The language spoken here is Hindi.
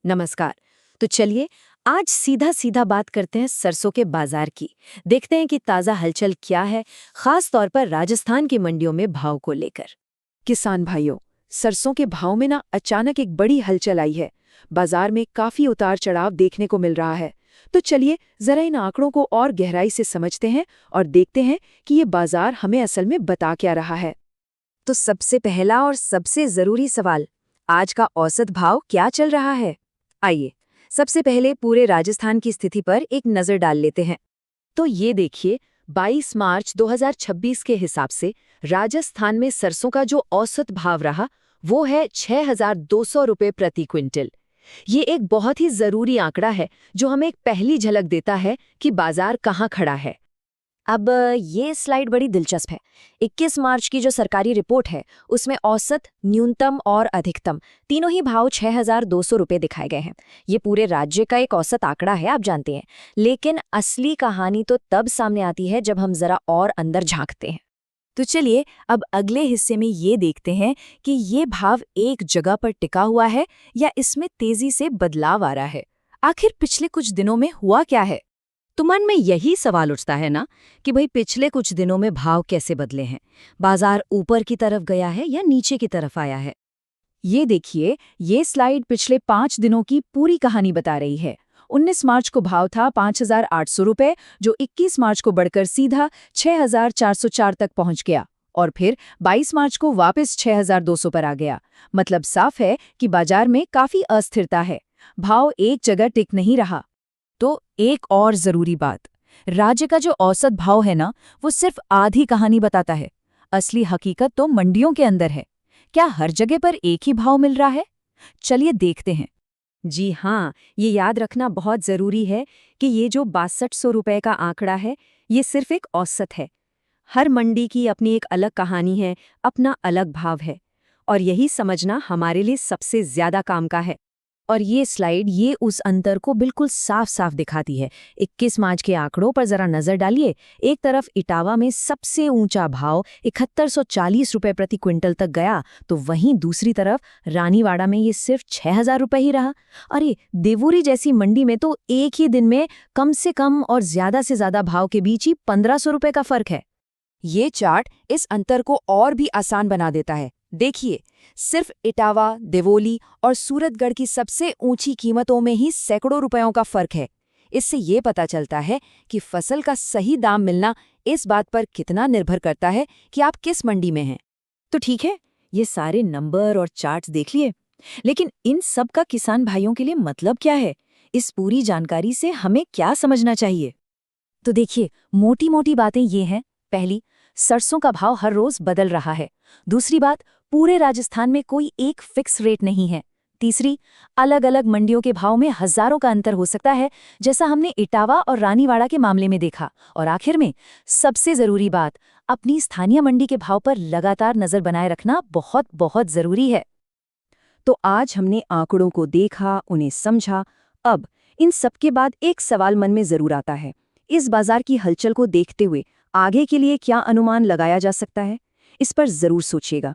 नमस्कार। तो चलिए आज सीधा सीधा बात करते हैं सरसों के बाजार की। देखते हैं कि ताज़ा हलचल क्या है, खास तौर पर राजस्थान की मंडियों में भाव को लेकर। किसान भाइयों, सरसों के भाव में अचानक एक बड़ी हलचल आई है। बाजार में काफी उतार चढ़ाव देखने को मिल रहा है। तो चलिए जरा इन आंकड़ों को और गहराई से समझते हैं और देखते हैं कि ये बाजार हमें असल में बता क्या रहा है। तो सबसे पहला और सबसे जरूरी सवाल, आज का औसत भाव क्या चल रहा है? आइए सबसे पहले पूरे राजस्थान की स्थिति पर एक नजर डाल लेते हैं। तो ये देखिए, 22 मार्च 2026 के हिसाब से राजस्थान में सरसों का जो औसत भाव रहा वो है 6,200 रुपये प्रति क्विंटल। ये एक बहुत ही जरूरी आंकड़ा है जो हमें एक पहली झलक देता है कि बाजार कहाँ खड़ा है। अब ये स्लाइड बड़ी दिलचस्प है। 21 मार्च की जो सरकारी रिपोर्ट है उसमें औसत, न्यूनतम और अधिकतम तीनों ही भाव 6,200 रुपये दिखाए गए हैं। ये पूरे राज्य का एक औसत आंकड़ा है, आप जानते हैं। लेकिन असली कहानी तो तब सामने आती है जब हम जरा और अंदर झांकते हैं। तो चलिए अब अगले हिस्से में ये देखते हैं कि ये भाव एक जगह पर टिका हुआ है या इसमें तेजी से बदलाव आ रहा है। आखिर पिछले कुछ दिनों में हुआ क्या है? तो मन में यही सवाल उठता है ना कि भाई पिछले कुछ दिनों में भाव कैसे बदले हैं, बाजार ऊपर की तरफ गया है या नीचे की तरफ आया है। ये देखिए, ये स्लाइड पिछले 5 दिनों की पूरी कहानी बता रही है। 19 मार्च को भाव था 5,800 रुपये, जो 21 मार्च को बढ़कर सीधा 6,404 तक पहुंच गया और फिर 22 मार्च को वापस 6,200 पर आ गया। मतलब साफ है कि बाजार में काफी अस्थिरता है, भाव एक जगह टिक नहीं रहा। तो एक और जरूरी बात, राज्य का जो औसत भाव है ना, वो सिर्फ आधी कहानी बताता है। असली हकीकत तो मंडियों के अंदर है। क्या हर जगह पर एक ही भाव मिल रहा है? चलिए देखते हैं। जी हाँ, ये याद रखना बहुत जरूरी है कि ये जो 6200 रुपये का आंकड़ा है ये सिर्फ एक औसत है। हर मंडी की अपनी एक अलग कहानी है, अपना अलग भाव है, और यही समझना हमारे लिए सबसे ज्यादा काम का है। और ये स्लाइड ये उस अंतर को बिल्कुल साफ साफ दिखाती है। 21 मार्च के आंकड़ों पर जरा नजर डालिए। एक तरफ इटावा में सबसे ऊंचा भाव 7140 रुपये प्रति क्विंटल तक गया, तो वहीं दूसरी तरफ रानीवाड़ा में ये सिर्फ 6,000 रुपये ही रहा। अरे देवुरी जैसी मंडी में तो एक ही दिन में कम से कम और ज्यादा से ज्यादा भाव के बीच ही 1,500 रुपये का फर्क है। ये चार्ट इस अंतर को और भी आसान बना देता है। देखिए, सिर्फ इटावा, देवोली और सूरतगढ़ की सबसे ऊंची कीमतों में ही सैकड़ों रुपयों का फर्क है। इससे ये पता चलता है कि फसल का सही दाम मिलना इस बात पर कितना निर्भर करता है कि आप किस मंडी में हैं। तो ठीक है, ये सारे नंबर और चार्ट्स देख लिए, लेकिन इन सब का किसान भाइयों के लिए मतलब क्या है? इस पूरी जानकारी से हमें क्या समझना चाहिए? तो देखिए, मोटी मोटी बातें ये हैं। पहली, सरसों का भाव हर रोज बदल रहा है। दूसरी बात, पूरे राजस्थान में कोई एक फिक्स रेट नहीं है। तीसरी, अलग अलग मंडियों के भाव में हजारों का अंतर हो सकता है, जैसा हमने इटावा और रानीवाड़ा के मामले में देखा। और आखिर में सबसे जरूरी बात, अपनी स्थानीय मंडी के भाव पर लगातार नजर बनाए रखना बहुत बहुत जरूरी है। तो आज हमने आंकड़ों को देखा, उन्हें समझा। अब इन सबके बाद एक सवाल मन में जरूर आता है, इस बाजार की हलचल को देखते हुए आगे के लिए क्या अनुमान लगाया जा सकता है? इस पर जरूर सोचिएगा।